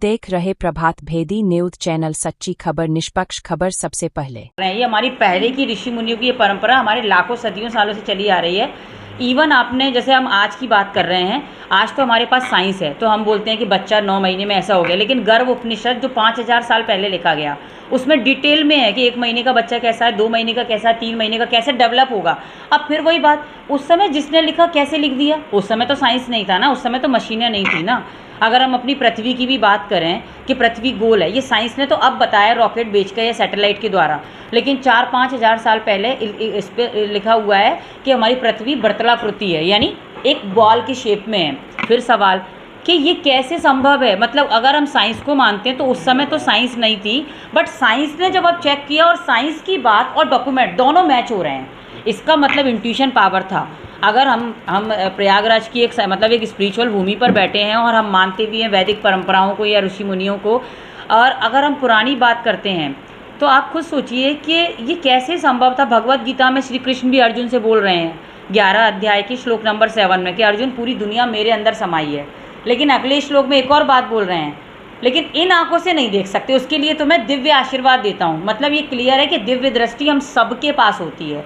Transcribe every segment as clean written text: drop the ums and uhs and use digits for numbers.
देख रहे प्रभात भेदी न्यूज चैनल, सच्ची खबर, निष्पक्ष खबर सबसे पहले। ये हमारी पहले की ऋषि मुनियों की ये परंपरा हमारे लाखों सदियों सालों से चली आ रही है। इवन आपने जैसे हम आज की बात कर रहे हैं, आज तो हमारे पास साइंस है, तो हम बोलते हैं कि बच्चा 9 महीने में ऐसा हो गया, लेकिन गर्भ उपनिषद जो 5000 साल पहले लिखा गया उसमें डिटेल में है कि 1 महीने का बच्चा कैसा है, 2 महीने का कैसा है, 3 महीने का कैसे डेवलप होगा। अब फिर वही बात, उस समय जिसने लिखा कैसे लिख दिया? उस समय तो साइंस नहीं था ना, उस समय तो मशीनें नहीं थी ना। अगर हम अपनी पृथ्वी की भी बात करें कि पृथ्वी गोल है, ये साइंस ने तो अब बताया रॉकेट भेज कर या सैटेलाइट के द्वारा, लेकिन 4-5 हज़ार साल पहले इस पर लिखा हुआ है कि हमारी पृथ्वी वर्तुलाकृति है, यानी एक बॉल की शेप में है। फिर सवाल कि ये कैसे संभव है? मतलब अगर हम साइंस को मानते हैं तो उस समय तो साइंस नहीं थी, बट साइंस ने जब अब चेक किया और साइंस की बात और डॉक्यूमेंट दोनों मैच हो रहे हैं, इसका मतलब इंट्यूशन पावर था। अगर हम प्रयागराज की एक स्पिरिचुअल भूमि पर बैठे हैं और हम मानते भी हैं वैदिक परंपराओं को या ऋषि मुनियों को, और अगर हम पुरानी बात करते हैं तो आप खुद सोचिए कि ये कैसे संभव था। भगवत गीता में श्री कृष्ण भी अर्जुन से बोल रहे हैं 11 अध्याय के श्लोक नंबर 7 में कि अर्जुन पूरी दुनिया मेरे अंदर समाई है, लेकिन अगले श्लोक में एक और बात बोल रहे हैं, लेकिन इन आंखों से नहीं देख सकते, उसके लिए तो मैं दिव्य आशीर्वाद देता हूँ। मतलब ये क्लियर है कि दिव्य दृष्टि हम सबके पास होती है।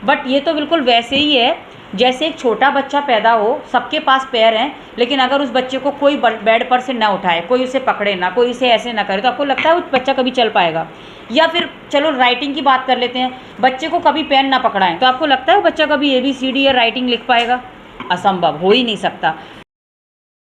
बट ये तो बिल्कुल वैसे ही है जैसे एक छोटा बच्चा पैदा हो, सबके पास पैर हैं, लेकिन अगर उस बच्चे को कोई बेड पर से ना उठाए, कोई उसे पकड़े ना, कोई उसे ऐसे ना करे, तो आपको लगता है उस बच्चा कभी चल पाएगा? या फिर चलो राइटिंग की बात कर लेते हैं, बच्चे को कभी पेन ना पकड़ाएं तो आपको लगता है वो बच्चा कभी ABCD या राइटिंग लिख पाएगा? असंभव, हो ही नहीं सकता।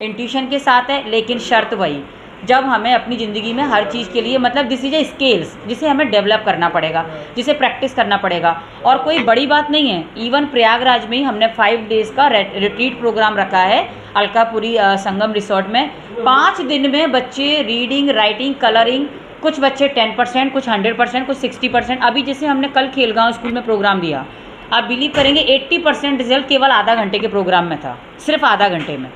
इंट्यूशन के साथ है, लेकिन शर्त वही, जब हमें अपनी ज़िंदगी में हर चीज़ के लिए मतलब दिस इज ए स्किल्स जिसे हमें डेवलप करना पड़ेगा, जिसे प्रैक्टिस करना पड़ेगा, और कोई बड़ी बात नहीं है। इवन प्रयागराज में ही हमने 5 डेज़ का रिट्रीट प्रोग्राम रखा है अलकापुरी संगम रिसोर्ट में। 5 दिन में बच्चे रीडिंग, राइटिंग, कलरिंग, कुछ बच्चे 10%, कुछ 100%, कुछ 60%। अभी जैसे हमने कल खेलगांव स्कूल में प्रोग्राम दिया, आप बिलीव करेंगे 80% रिजल्ट केवल आधा घंटे के प्रोग्राम में था, सिर्फ आधा घंटे में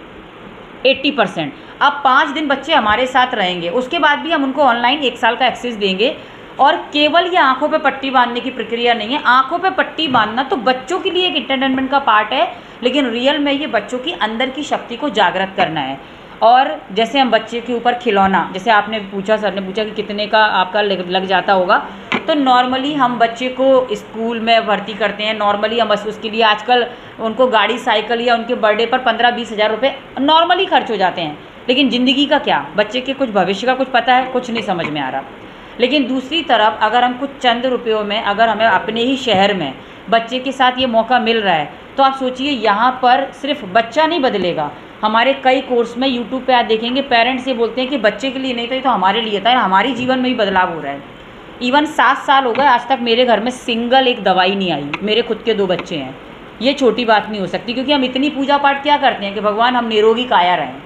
80%। अब 5 दिन बच्चे हमारे साथ रहेंगे, उसके बाद भी हम उनको ऑनलाइन 1 साल का एक्सेस देंगे। और केवल ये आंखों पे पट्टी बांधने की प्रक्रिया नहीं है। आंखों पे पट्टी बांधना तो बच्चों के लिए एक एंटरटेनमेंट का पार्ट है, लेकिन रियल में ये बच्चों की अंदर की शक्ति को जागृत करना है। और जैसे हम बच्चे के ऊपर खिलौना, जैसे आपने पूछा, सर ने पूछा कि कितने का आपका लग जाता होगा, तो नॉर्मली हम बच्चे को स्कूल में भर्ती करते हैं, नॉर्मली हम बस उसके लिए आजकल उनको गाड़ी, साइकिल या उनके बर्थडे पर 15-20 हज़ार रुपये नॉर्मली खर्च हो जाते हैं। लेकिन ज़िंदगी का क्या? बच्चे के कुछ भविष्य का कुछ पता है? कुछ नहीं समझ में आ रहा। लेकिन दूसरी तरफ अगर हम कुछ चंद रुपयों में, अगर हमें अपने ही शहर में बच्चे के साथ ये मौका मिल रहा है, तो आप सोचिए यहाँ पर सिर्फ बच्चा नहीं बदलेगा। हमारे कई कोर्स में यूट्यूब पे आप देखेंगे पेरेंट्स ये बोलते हैं कि बच्चे के लिए नहीं था, ये तो हमारे लिए था, हमारे जीवन में भी बदलाव हो रहा है। इवन 7 साल हो गए, आज तक मेरे घर में सिंगल एक दवाई नहीं आई। मेरे खुद के 2 बच्चे हैं, ये छोटी बात नहीं हो सकती, क्योंकि हम इतनी पूजा पाठ क्या करते हैं कि भगवान हम निरोगी काया रहें।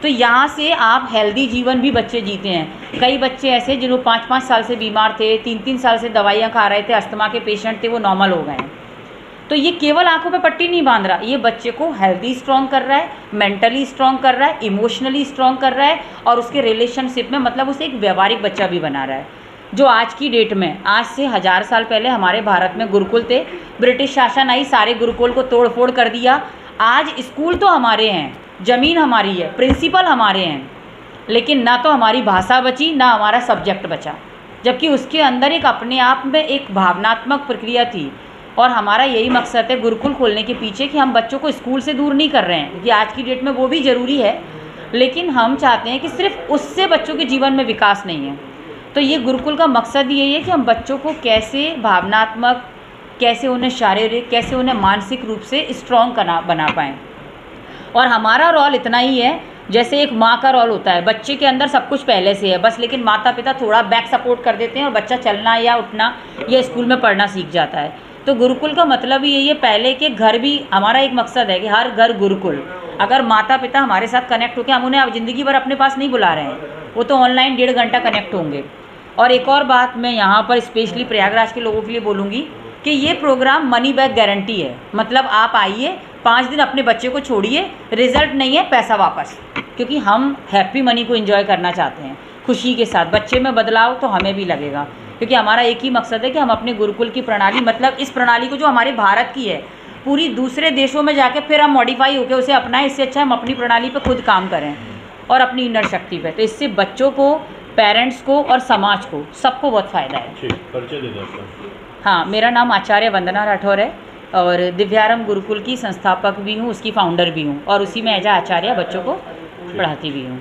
तो यहाँ से आप हेल्दी जीवन भी बच्चे जीते हैं। कई बच्चे ऐसे जिन्होंने 5-5 साल से बीमार थे, 3-3 साल से दवाइयाँ खा रहे थे, अस्थमा के पेशेंट थे, वो नॉर्मल हो गए हैं। तो ये केवल आंखों पे पट्टी नहीं बांध रहा, ये बच्चे को हेल्दी स्ट्रॉन्ग कर रहा है, मेंटली स्ट्रॉन्ग कर रहा है, इमोशनली स्ट्रॉन्ग कर रहा है, और उसके रिलेशनशिप में मतलब उसे एक व्यवहारिक बच्चा भी बना रहा है। जो आज की डेट में, आज से 1000 साल पहले हमारे भारत में गुरुकुल थे, ब्रिटिश शासन आई, सारे गुरुकुल को तोड़ फोड़ कर दिया। आज स्कूल तो हमारे हैं, ज़मीन हमारी है, प्रिंसिपल हमारे हैं, लेकिन ना तो हमारी भाषा बची, ना हमारा सब्जेक्ट बचा, जबकि उसके अंदर एक अपने आप में एक भावनात्मक प्रक्रिया थी। और हमारा यही मकसद है गुरुकुल खोलने के पीछे कि हम बच्चों को स्कूल से दूर नहीं कर रहे हैं, क्योंकि आज की डेट में वो भी ज़रूरी है, लेकिन हम चाहते हैं कि सिर्फ उससे बच्चों के जीवन में विकास नहीं है। तो ये गुरुकुल का मकसद यही है कि हम बच्चों को कैसे भावनात्मक, कैसे उन्हें शारीरिक, कैसे उन्हें मानसिक रूप से स्ट्रॉन्ग बना पाएँ। और हमारा रोल इतना ही है जैसे एक माँ का रोल होता है, बच्चे के अंदर सब कुछ पहले से है बस, लेकिन माता पिता थोड़ा बैक सपोर्ट कर देते हैं और बच्चा चलना या उठना या स्कूल में पढ़ना सीख जाता है। तो गुरुकुल का मतलब ही यही है, पहले के घर भी हमारा एक मकसद है कि हर घर गुरुकुल। अगर माता पिता हमारे साथ कनेक्ट होकर, हम उन्हें अब ज़िंदगी भर अपने पास नहीं बुला रहे हैं, वो तो ऑनलाइन 1.5 घंटा कनेक्ट होंगे। और एक और बात मैं यहाँ पर स्पेशली प्रयागराज के लोगों के लिए बोलूँगी कि ये प्रोग्राम मनी बैक गारंटी है। मतलब आप आइए, 5 दिन अपने बच्चे को छोड़िए, रिजल्ट नहीं है पैसा वापस, क्योंकि हम हैप्पी मनी को एंजॉय करना चाहते हैं खुशी के साथ। बच्चे में बदलाव तो हमें भी लगेगा, क्योंकि हमारा एक ही मकसद है कि हम अपने गुरुकुल की प्रणाली, मतलब इस प्रणाली को जो हमारे भारत की है, पूरी दूसरे देशों में जाके फिर हम मॉडिफाई होकर उसे अपनाएं। इससे अच्छा हम अपनी प्रणाली पर खुद काम करें। और अपनी इनर शक्ति पे। तो इससे बच्चों को, पेरेंट्स को और समाज को, सबको बहुत फ़ायदा है। ठीक, परिचय दे दो आपका। हाँ, मेरा नाम आचार्य वंदना राठौर है और दिव्यारंभ गुरुकुल की संस्थापक भी हूँ, उसकी फाउंडर भी हूँ और उसी में एज आचार्य बच्चों को पढ़ाती भी हूँ।